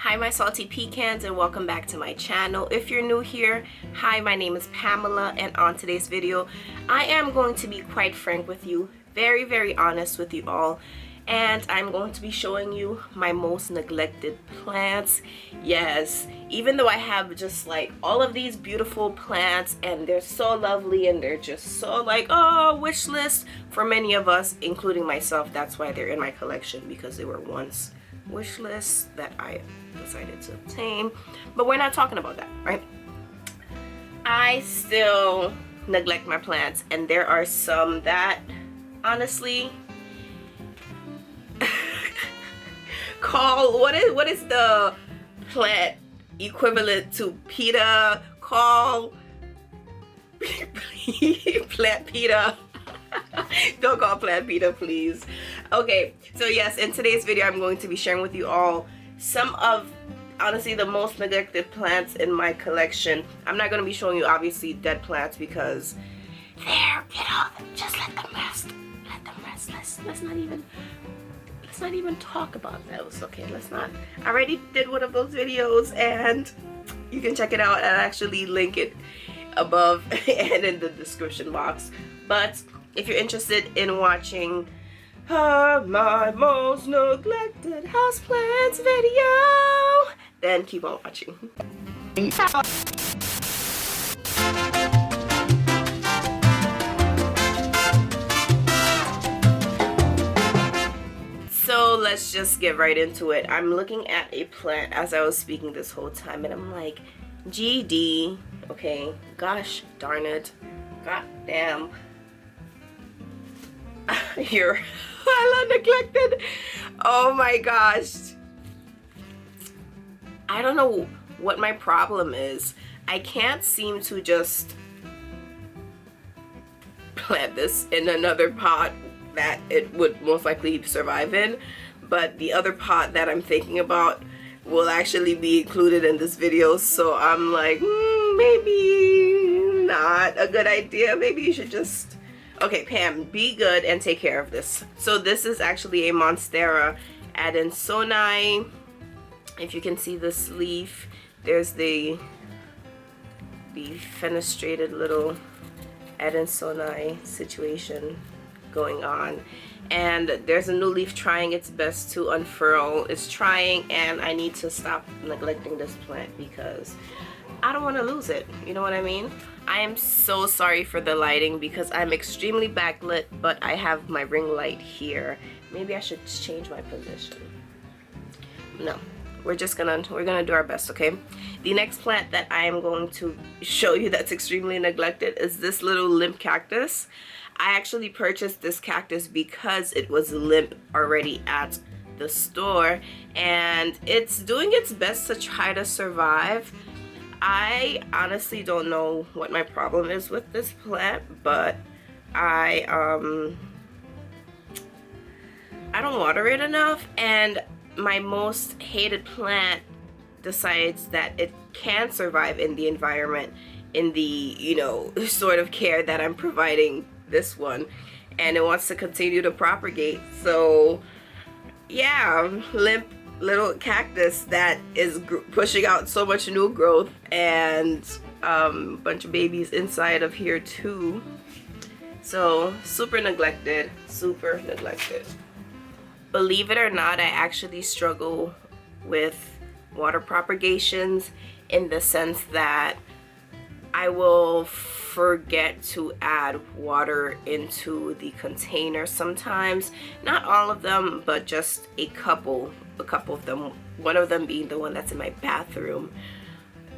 Hi my salty pecans, and welcome back to my channel. If you're new here, hi, my name is Pamela, and on today's video I am going to be quite frank with you, very honest with you all, and I'm going to be showing you my most neglected plants. Yes, even though I have just like all of these beautiful plants and they're so lovely and they're just so like, oh, wish list for many of us, including myself. That's why they're in my collection, because they were once wish lists that I decided to obtain. But we're not talking about that, right? I still neglect my plants, and there are some that honestly call what is the plant equivalent to PETA? Call plant PETA. Don't call plant PETA, please. Okay, so yes, in today's video I'm going to be sharing with you all some of honestly the most neglected plants in my collection. I'm not going to be showing you obviously dead plants because they're, you know, just let them rest. Let them rest. Let's not even talk about those. Okay, let's not. I already did one of those videos and you can check it out. I'll actually link it above and in the description box. But if you're interested in watching my most neglected houseplants video, then keep on watching. So let's just get right into it. I'm looking at a plant as I was speaking this whole time, and I'm like, GD, okay, gosh darn it, god damn, you're hella neglected. Oh my gosh, I don't know what my problem is. I can't seem to just plant this in another pot that it would most likely survive in, but the other pot that I'm thinking about will actually be included in this video. So I'm like, maybe not a good idea. Maybe you should just, okay, Pam, be good and take care of this. So this is actually a Monstera Sonai. If you can see this leaf, there's the fenestrated little Sonai situation going on, and there's a new leaf trying its best to unfurl. It's trying, and I need to stop neglecting this plant because I don't want to lose it. You know what I mean? I am so sorry for the lighting because I'm extremely backlit, but I have my ring light here. Maybe I should change my position. No, we're gonna do our best, okay? The next plant that I am going to show you that's extremely neglected is this little Limp Cactus. I actually purchased this cactus because it was limp already at the store, and it's doing its best to try to survive. I honestly don't know what my problem is with this plant, but I don't water it enough, and my most hated plant decides that it can survive in the environment, in the, you know, sort of care that I'm providing this one, and it wants to continue to propagate. So yeah, limp little cactus that is pushing out so much new growth, and a bunch of babies inside of here too. So super neglected. Believe it or not, I actually struggle with water propagations in the sense that I will forget to add water into the container sometimes. Not all of them, but just a couple of them. One of them being the one that's in my bathroom.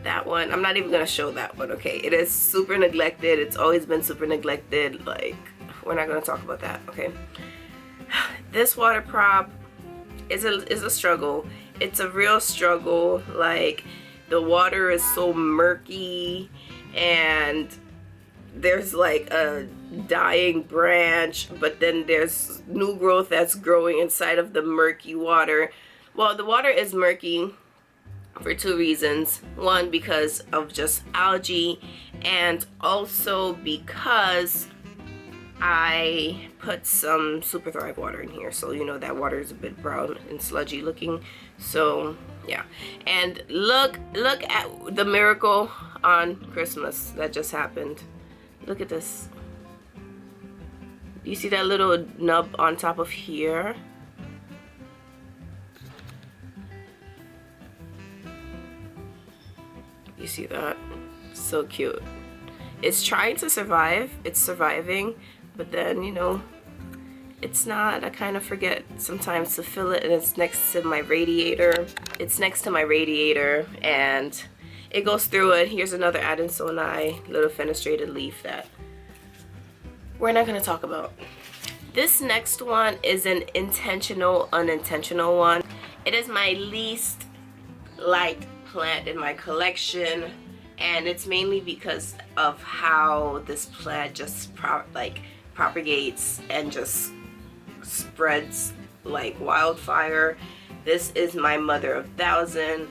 That one, I'm not even gonna show that one, okay? It is super neglected. It's always been super neglected. Like, we're not gonna talk about that, okay? This water prop is a struggle. It's a real struggle. Like, the water is so murky, and there's like a dying branch, but then there's new growth that's growing inside of the murky water. Well, the water is murky for two reasons. One, because of just algae, and also because I put some Super Thrive water in here, so you know that water is a bit brown and sludgy looking. So yeah, and look at the miracle on Christmas that just happened. Look at this. You see that little nub on top of here? You see that? So cute. It's trying to survive. It's surviving, but then, you know, it's not. I kind of forget sometimes to fill it, and it's next to my radiator. It's next to my radiator, and it goes through it. Here's another Sonai little fenestrated leaf that we're not going to talk about. This next one is an intentional, unintentional one. It is my least liked plant in my collection, and it's mainly because of how this plant just propagates and just spreads like wildfire. This is my mother of thousand.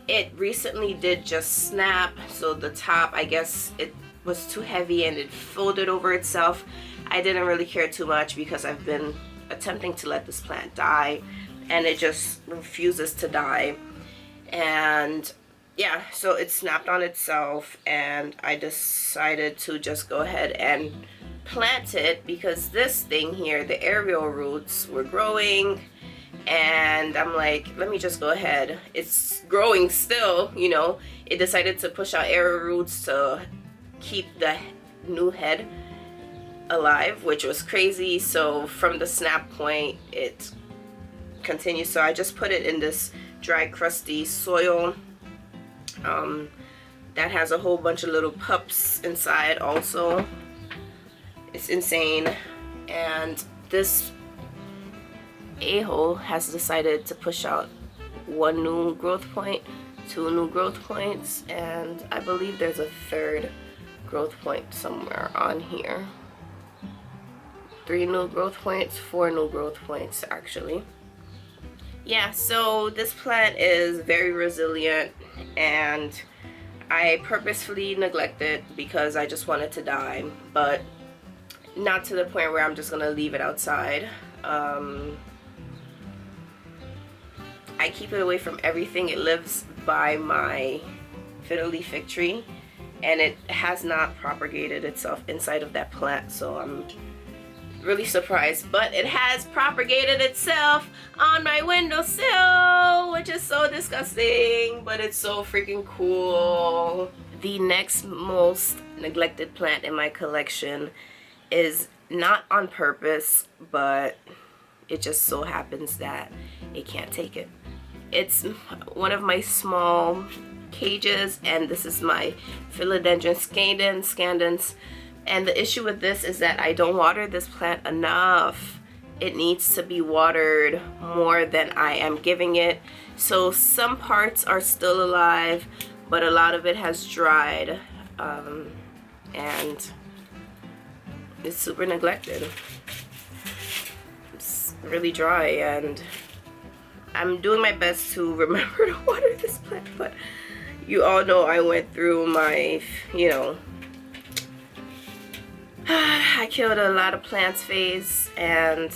It recently did just snap, so the top, I guess it was too heavy and it folded over itself. I didn't really care too much because I've been attempting to let this plant die, and it just refuses to die. And yeah, so it snapped on itself, and I decided to just go ahead and plant it because this thing here, the aerial roots, were growing, and I'm like, let me just go ahead. It's growing still, you know. It decided to push out aerial roots to keep the new head alive, which was crazy. So from the snap point, it continues. So I just put it in this dry, crusty soil that has a whole bunch of little pups inside also. It's insane. And this a-hole has decided to push out one new growth point, 2 new growth points, and I believe there's a 3rd growth point somewhere on here. 3 new growth points, 4 new growth points actually. Yeah, so this plant is very resilient, and I purposefully neglected because I just wanted to die, but not to the point where I'm just gonna leave it outside. I keep it away from everything. It lives by my fiddle leaf fig tree, and it has not propagated itself inside of that plant, so I'm really surprised. But it has propagated itself on my windowsill, which is so disgusting, but it's so freaking cool. The next most neglected plant in my collection is not on purpose, but it just so happens that it can't take it. It's one of my small cages, and this is my Philadelphian Scandance. And the issue with this is that I don't water this plant enough. It needs to be watered more than I am giving it. So some parts are still alive, but a lot of it has dried, and it's super neglected. It's really dry, and I'm doing my best to remember to water this plant, but you all know I went through my, you know, I killed a lot of plants phase, and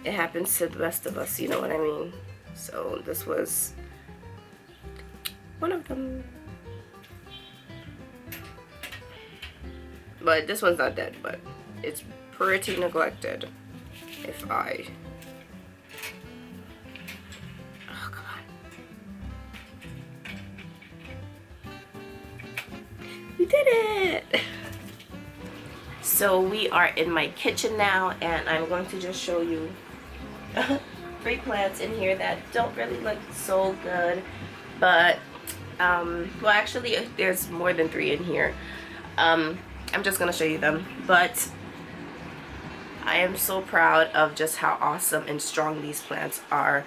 it happens to the best of us, you know what I mean? So this was one of them. But this one's not dead, but it's pretty neglected. If I... Oh, come on. We did it! So we are in my kitchen now, and I'm going to just show you 3 plants in here that don't really look so good, but well, actually there's more than 3 in here. I'm just gonna show you them, but I am so proud of just how awesome and strong these plants are.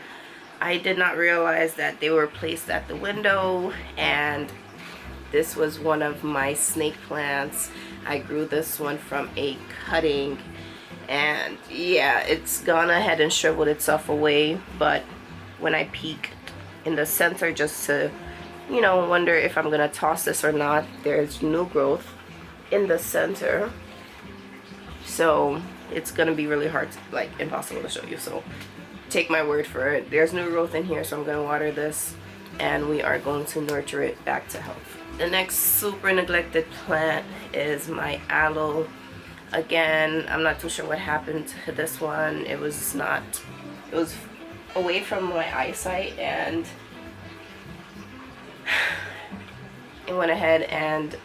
I did not realize that they were placed at the window, and this was one of my snake plants. I grew this one from a cutting, and yeah, it's gone ahead and shriveled itself away, but when I peek in the center just to, you know, wonder if I'm gonna toss this or not, there's new growth in the center, so it's gonna be really hard to, like, impossible to show you. So take my word for it. There's new growth in here, so I'm gonna water this and we are going to nurture it back to health. The next super neglected plant is my aloe. Again, I'm not too sure what happened to this one. It was away from my eyesight, and it went ahead and,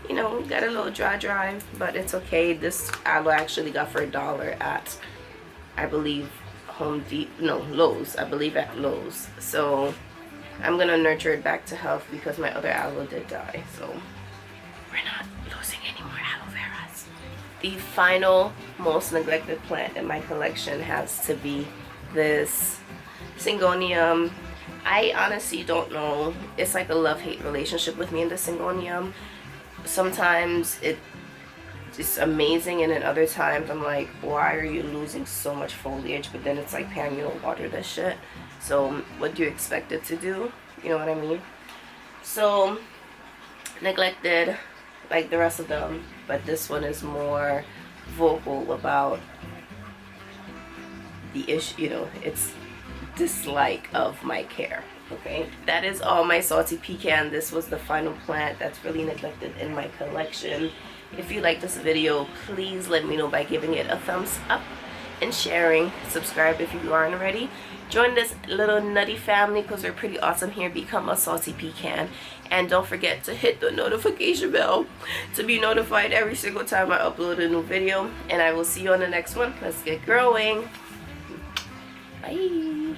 you know, got a little dry, but it's okay. This aloe I actually got for $1 at, I believe, Lowe's. I believe at Lowe's. So I'm gonna nurture it back to health because my other aloe did die. So we're not losing any more aloe veras. The final most neglected plant in my collection has to be this Syngonium. I honestly don't know. It's like a love-hate relationship with me and the Syngonium. Sometimes it's amazing, and then other times I'm like, why are you losing so much foliage? But then it's like, Pam, you don't water this shit, so what do you expect it to do? You know what I mean? So neglected like the rest of them, but this one is more vocal about the issue, you know, its dislike of my care. Okay, that is all my salty pecan. This was the final plant that's really neglected in my collection. If you like this video, please let me know by giving it a thumbs up and sharing. Subscribe if you aren't already. Join this little nutty family because they're pretty awesome here. Become a salty pecan, and don't forget to hit the notification bell to be notified every single time I upload a new video. And I will see you on the next one. Let's get growing. Bye.